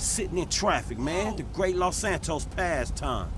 Sitting in traffic, man. The great Los Santos pastime.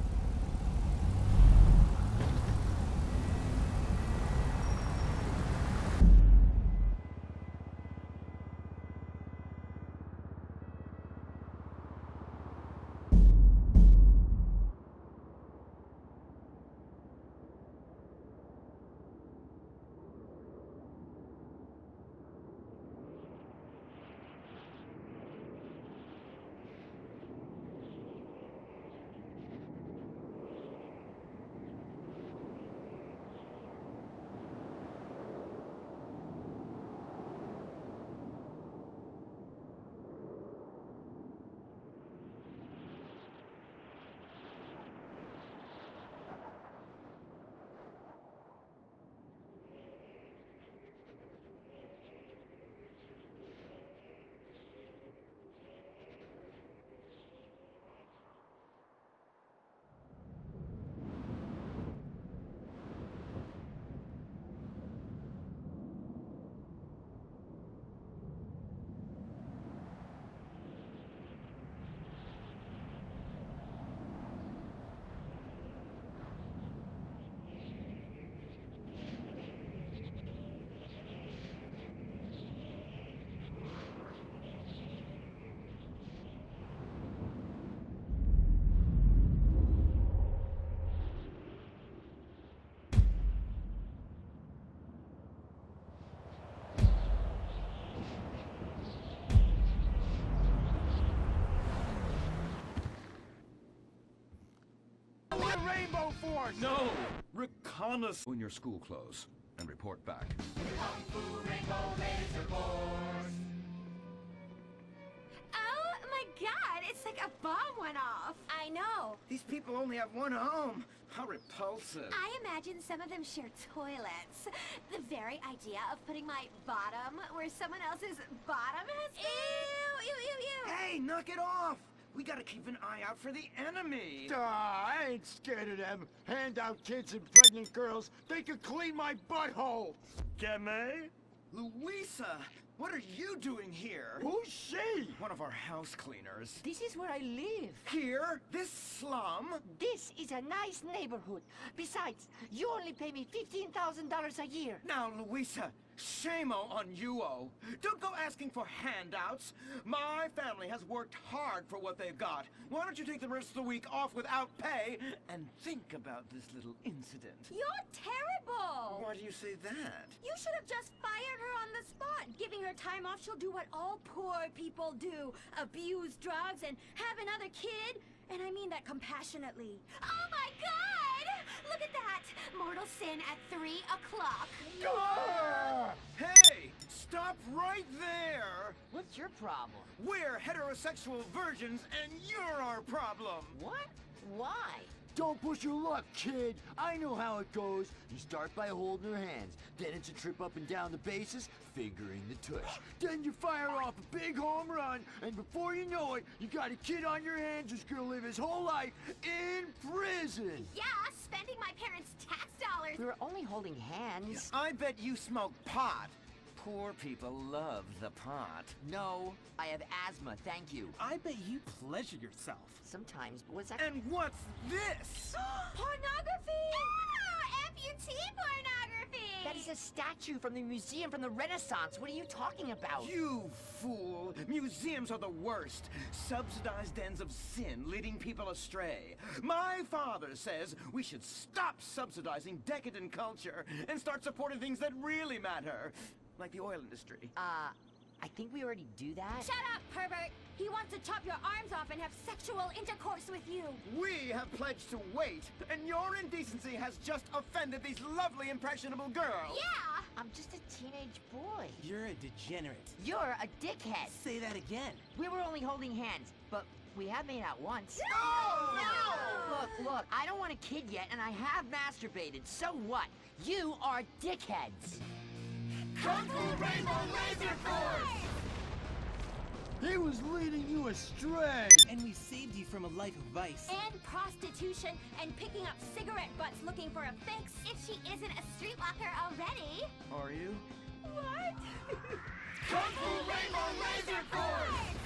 Rainbow Force! No! Reconnaissance in your school clothes and report back. Kung Fu Rainbow Laser Force. Oh my god, it's like a bomb went off. I know. These people only have one home. How repulsive. I imagine some of them share toilets. The very idea of putting my bottom where someone else's bottom has been. Ew, ew, ew, ew. Hey, knock it off! We gotta keep an eye out for the enemy. I ain't scared of them. Handout kids and pregnant girls. They could clean my butthole. Can they? Louisa, what are you doing here? Who's she? One of our house cleaners. This is where I live. Here? This slum? This is a nice neighborhood. Besides, you only pay me $15,000 a year. Now, Louisa, shame-o on you-o. Don't go asking for handouts. My family has worked hard for what they've got. Why don't you take the rest of the week off without pay and think about this little incident? You're terrible. Why do you say that? You should have just fired her on the spot. Giving her time off, she'll do what all poor people do. Abuse drugs and have another kid. And I mean that compassionately. Oh my god! Look at that! Mortal sin at 3 o'clock. Hey! Stop right there! What's your problem? We're heterosexual virgins and you're our problem! What? Why? Don't push your luck, kid. I know how it goes. You start by holding her hands. Then it's a trip up and down the bases, fingering the tush. Then you fire off a big home run, and before you know it, you got a kid on your hands who's gonna live his whole life in prison. Yeah, spending my parents' tax dollars. We were only holding hands. I bet you smoke pot. Poor people love the pot. No, I have asthma, thank you. I bet you pleasure yourself. Sometimes, but what's that? And what's this? Pornography! Amputee pornography! That is a statue from the museum from the Renaissance. What are you talking about? You fool! Museums are the worst. Subsidized dens of sin leading people astray. My father says we should stop subsidizing decadent culture and start supporting things that really matter. Like the oil industry. I think we already do that. Shut up, pervert! He wants to chop your arms off and have sexual intercourse with you. We have pledged to wait, and your indecency has just offended these lovely, impressionable girls. Yeah! I'm just a teenage boy. You're a degenerate. You're a dickhead. Say that again. We were only holding hands, but we have made out once. No! Look, I don't want a kid yet, and I have masturbated. So what? You are dickheads. Kung Fu Rainbow Laser Force! He was leading you astray. And we saved you from a life of vice. And prostitution and picking up cigarette butts looking for a fix if she isn't a streetwalker already. Are you? What? Kung Fu Rainbow Laser Force!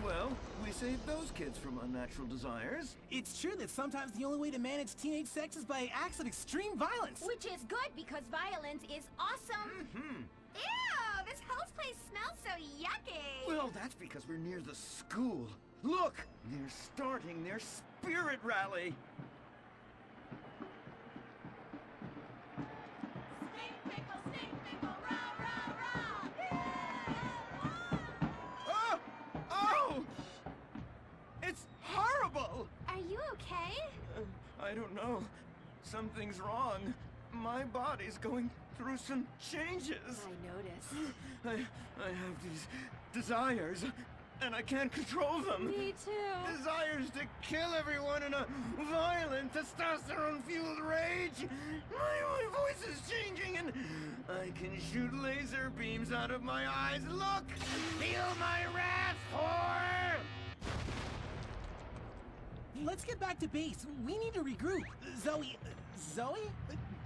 Well, we saved those kids from unnatural desires. It's true that sometimes the only way to manage teenage sex is by acts of extreme violence. Which is good because violence is awesome. Ew, this whole place smells so yucky. Well, that's because we're near the school. Look, they're starting their spirit rally. Stink pickle, rah, rah, rah. Oh! Oh! It's horrible! Are you okay? I don't know. Something's wrong. My body's going through some changes. I noticed. I have these desires, and I can't control them. Me too. Desires to kill everyone in a violent, testosterone-fueled rage. My voice is changing, and I can shoot laser beams out of my eyes. Look! Feel my wrath, whore! Let's get back to base. We need to regroup. Zoe?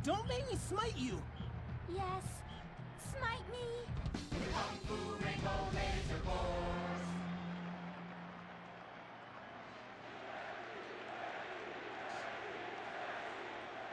Don't make me smite you. Yes. Smite me. Kung Fu Rainbow Laser Force.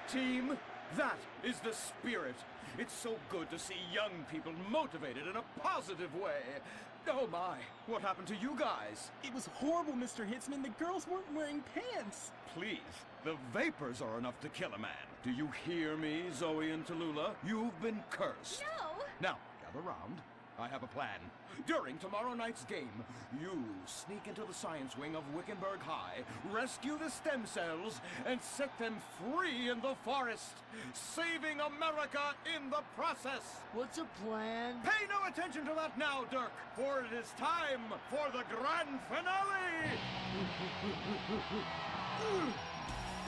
Team, that is the spirit. It's so good to see young people motivated in a positive way. Oh my, what happened to you guys? It was horrible, Mr. Hitzman. The girls weren't wearing pants. Please, the vapors are enough to kill a man. Do you hear me, Zoe and Tallulah? You've been cursed. No. Now, gather round. I have a plan. During tomorrow night's game, you sneak into the science wing of Wickenburg High, rescue the stem cells, and set them free in the forest, saving America in the process. What's a plan? Pay no attention to that now, Dirk, for it is time for the grand finale!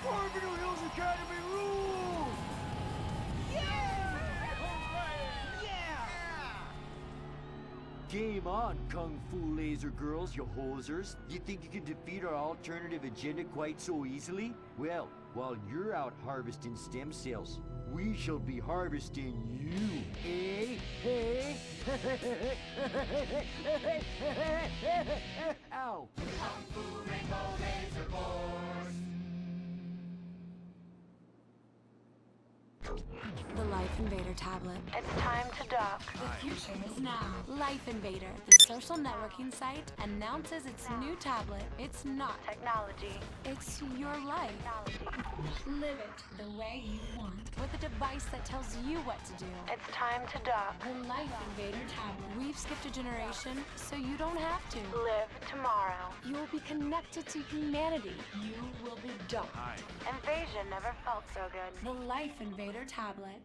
Carbonell Hills Academy rules! Game on, Kung Fu Laser Girls, you hosers. You think you can defeat our alternative agenda quite so easily? Well, while you're out harvesting stem cells, we shall be harvesting you, eh? Hey? Ow. Kung Fu Rainbow Laser Force. The Life Invader tablet. It's time to dock. The future is now. Life Invader, the social networking site, announces its new tablet. It's not Technology. It's your life. Live it the way you want. With a device that tells you what to do. It's time to dock. The Life Invader tablet. We've skipped a generation, so you don't have to. Live tomorrow. You will be connected to humanity. You will be docked. Invasion never felt so good. The Life Invader tablet.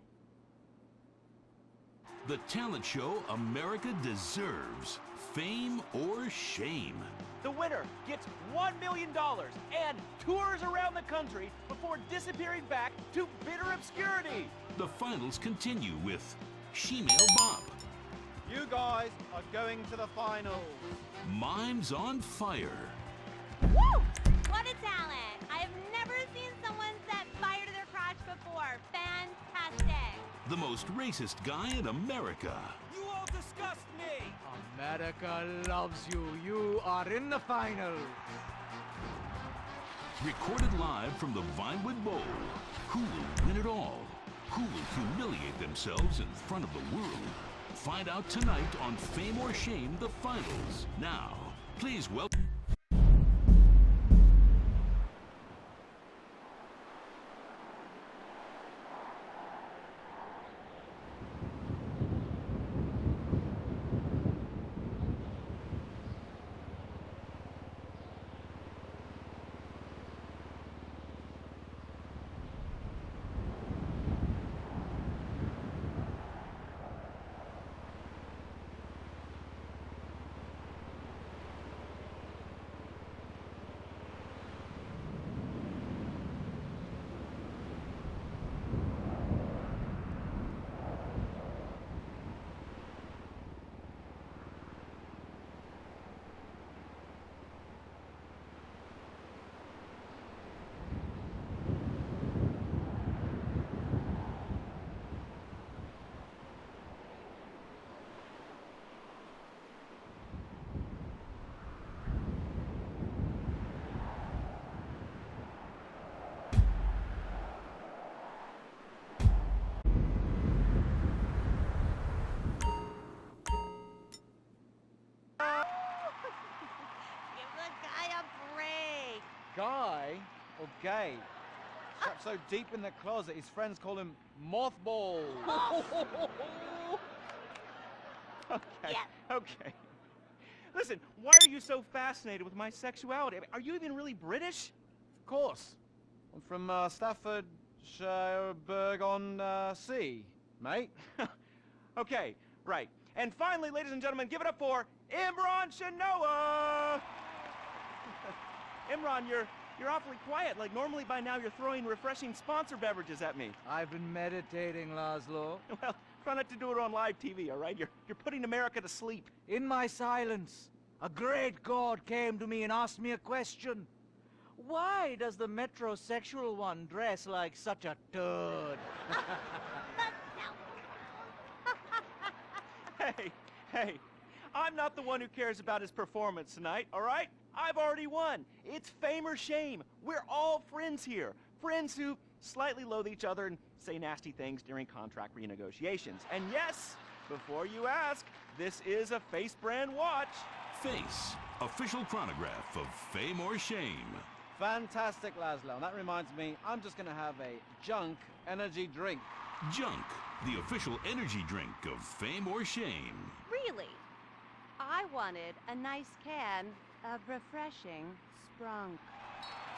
The talent show America deserves. Fame or shame. The winner gets $1 million and tours around the country before disappearing back to bitter obscurity. The finals continue with Shemale Bop. You guys are going to the finals. Mimes on Fire. Woo! What a talent! I have never seen someone set fire to their crotch before. Fantastic! The most racist guy in America. You all disgust me. America loves you. You are in the final. Recorded live from the Vinewood Bowl. Who will win it all? Who will humiliate themselves in front of the world? Find out tonight on Fame or Shame, the finals. Now, please welcome... Guy or gay? Trapped so deep in the closet, his friends call him Mothball. Okay, okay. Listen, why are you so fascinated with my sexuality? I mean, are you even really British? Of course. I'm from Staffordshire-on-Sea, mate. Okay, right. And finally, ladies and gentlemen, give it up for Imran Shanoa! Imran, you're awfully quiet. Like, normally by now you're throwing refreshing sponsor beverages at me. I've been meditating, Laszlo. Well, try not to do it on live TV, all right? You're putting America to sleep. In my silence, a great god came to me and asked me a question. Why does the metrosexual one dress like such a turd? Hey, I'm not the one who cares about his performance tonight, all right? I've already won. It's fame or shame. We're all friends here. Friends who slightly loathe each other and say nasty things during contract renegotiations. And yes, before you ask, this is a Face brand watch. Face, official chronograph of fame or shame. Fantastic, Laszlo. And that reminds me, I'm just going to have a junk energy drink. Junk, the official energy drink of fame or shame. Really? I wanted a nice can of refreshing Sprunk.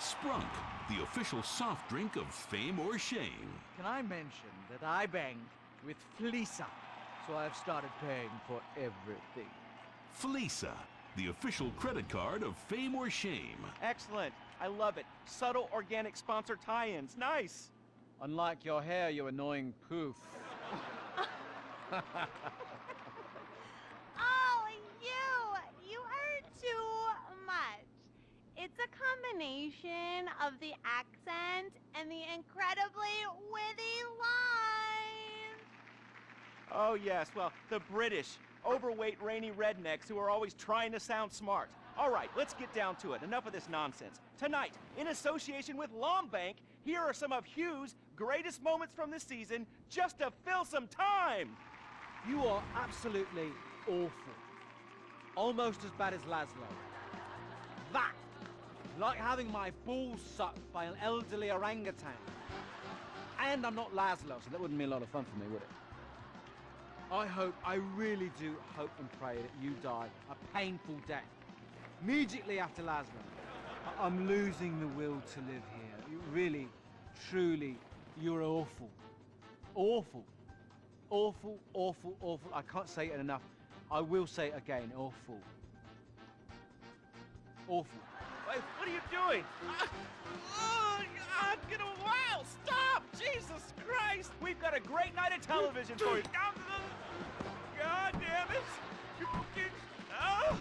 Sprunk, the official soft drink of fame or shame. Can I mention that I banged with Fleesa, so I've started paying for everything. Fleesa, the official credit card of fame or shame. Excellent. I love it. Subtle organic sponsor tie-ins. Nice. Unlike your hair, you annoying poof. Oh, you are too much. It's a combination of the accent and the incredibly witty lines. Oh, yes. Well, the British, overweight, rainy rednecks who are always trying to sound smart. All right, let's get down to it. Enough of this nonsense. Tonight, in association with Lombank, here are some of Hugh's greatest moments from this season, just to fill some time. You are absolutely awful. Almost as bad as Laszlo. That! Like having my balls sucked by an elderly orangutan. And I'm not Laszlo, so that wouldn't be a lot of fun for me, would it? I really do hope and pray that you die a painful death. Immediately after Laszlo. I'm losing the will to live here. You really, truly, you're awful. Awful. Awful, awful, awful. I can't say it enough. I will say it again. Awful. Awful. Wait, what are you doing? Get a while! Stop! Jesus Christ! We've got a great night of television for you. God damn it! Oh.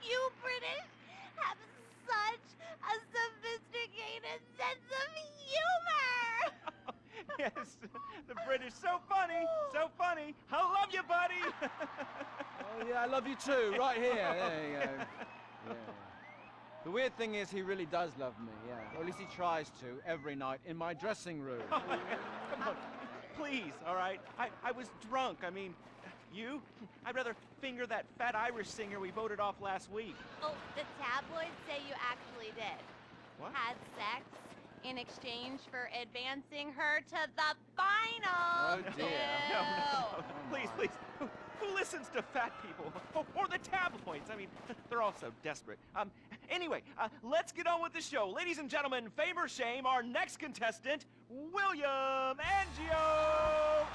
You British have such a sophisticated sense of humor! Yes, the British, so funny, so funny. I love you, buddy. Oh yeah, I love you too, right here. There you go. Yeah. The weird thing is he really does love me, yeah. Or at least he tries to, every night, in my dressing room. Oh, come on, please, all right? I was drunk, I mean, you? I'd rather finger that fat Irish singer we voted off last week. Oh, the tabloids say you actually did. What? Had sex in exchange for advancing her to the final. Oh dear. No. Please, please. Who listens to fat people? Or the tabloids? I mean, they're all so desperate. Anyway, let's get on with the show. Ladies and gentlemen, fame or shame, our next contestant, William Angio.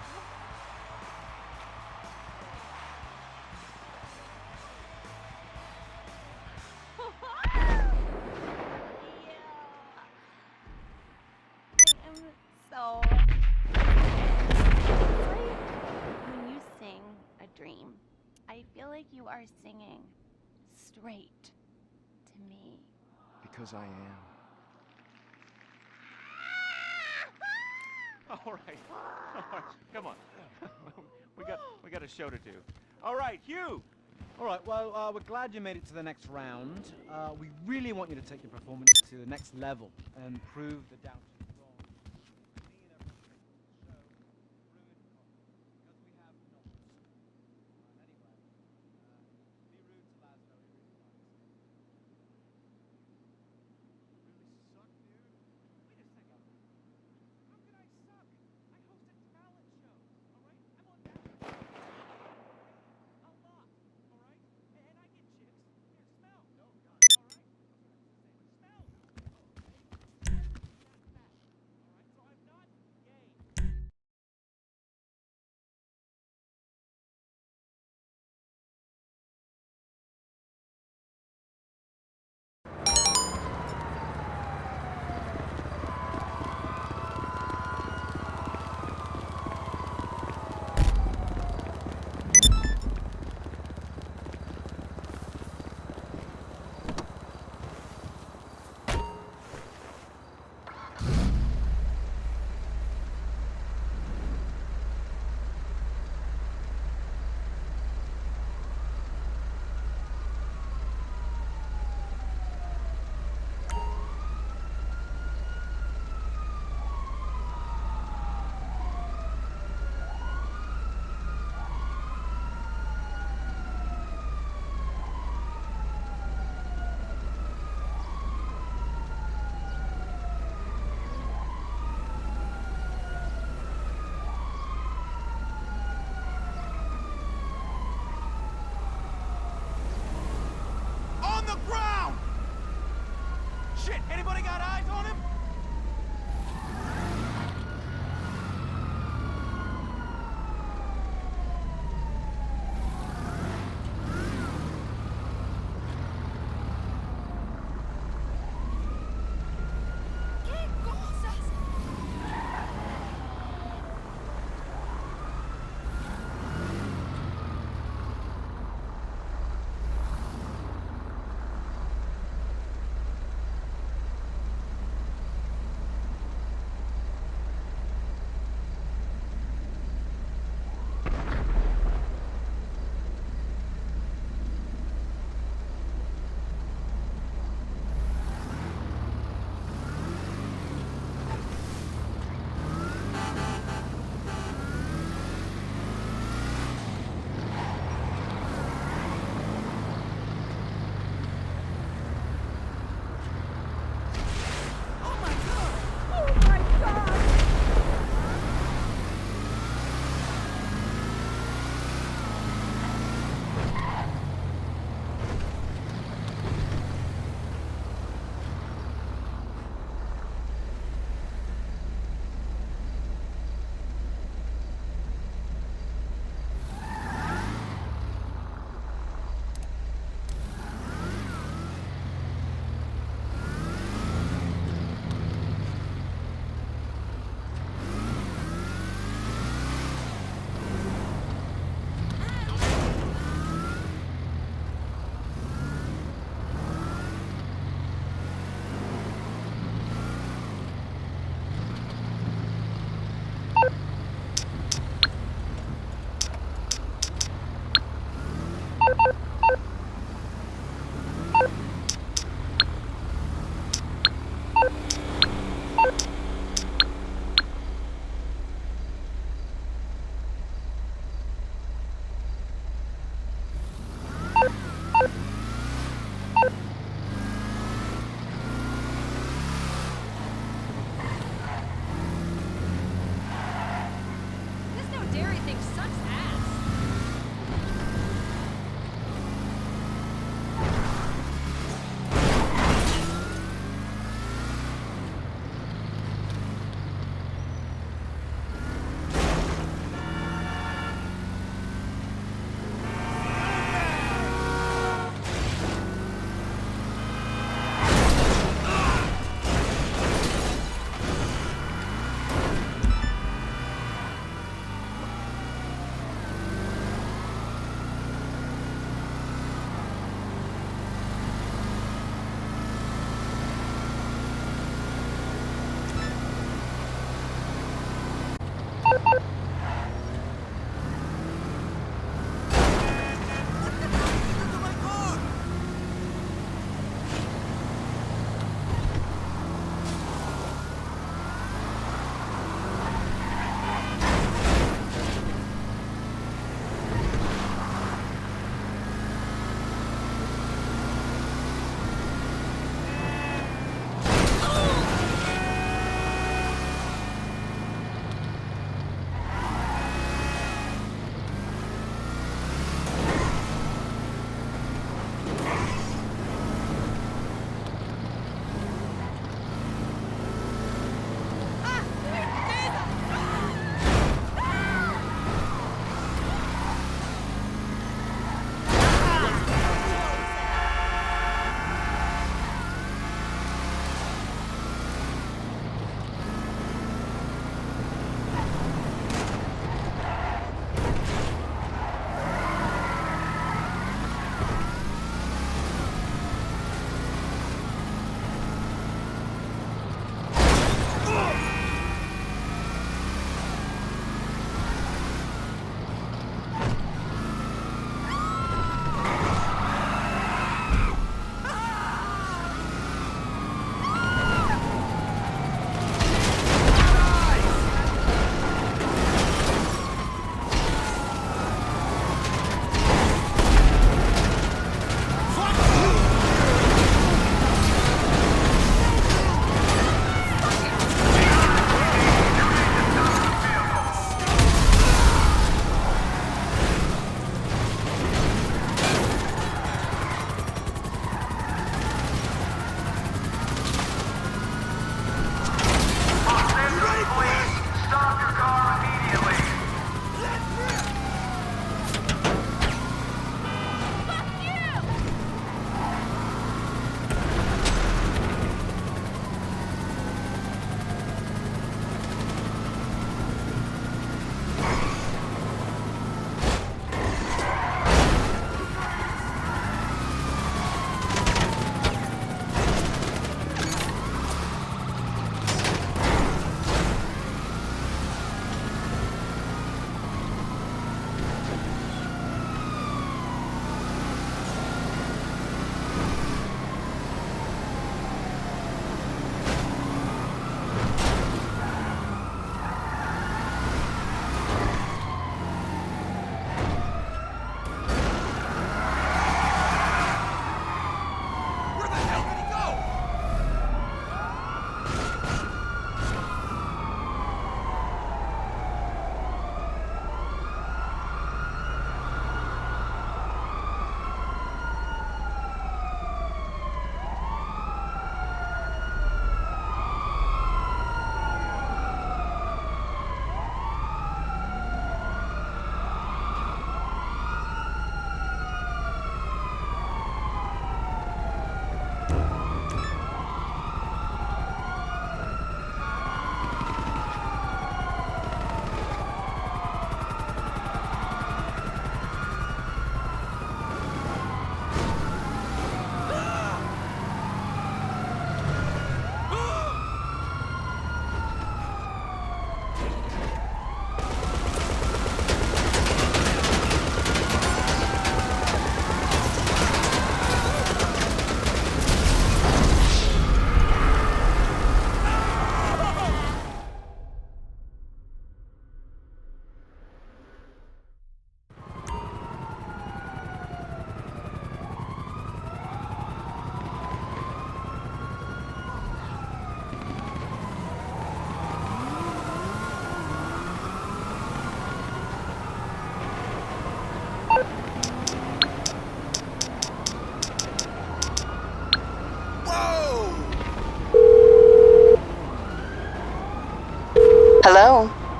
So, when you sing a dream, I feel like you are singing straight to me. Because I am. All right. Come on. we got a show to do. All right, Hugh. All right, well, we're glad you made it to the next round. We really want you to take your performance to the next level and prove the doubters wrong. Anybody got eyes on him? ¡Qué cosas!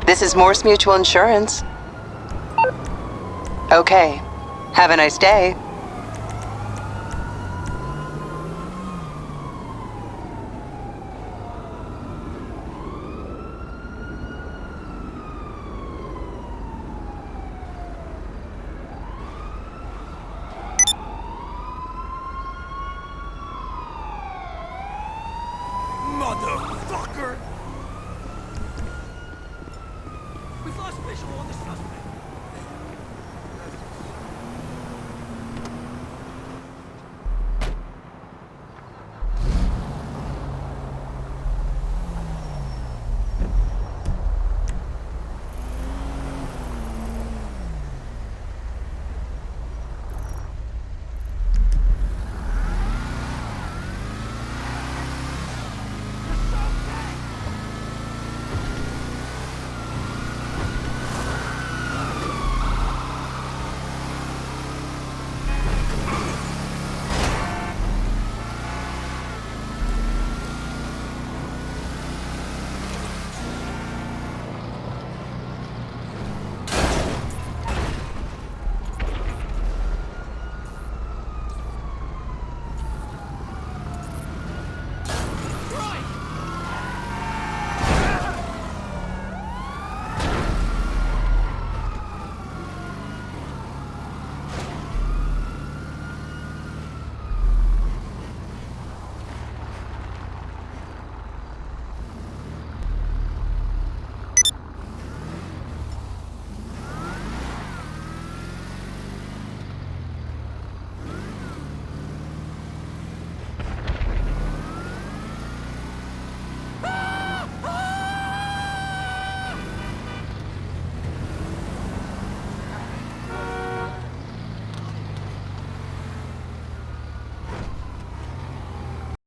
This is Morse Mutual Insurance. Okay. Have a nice day.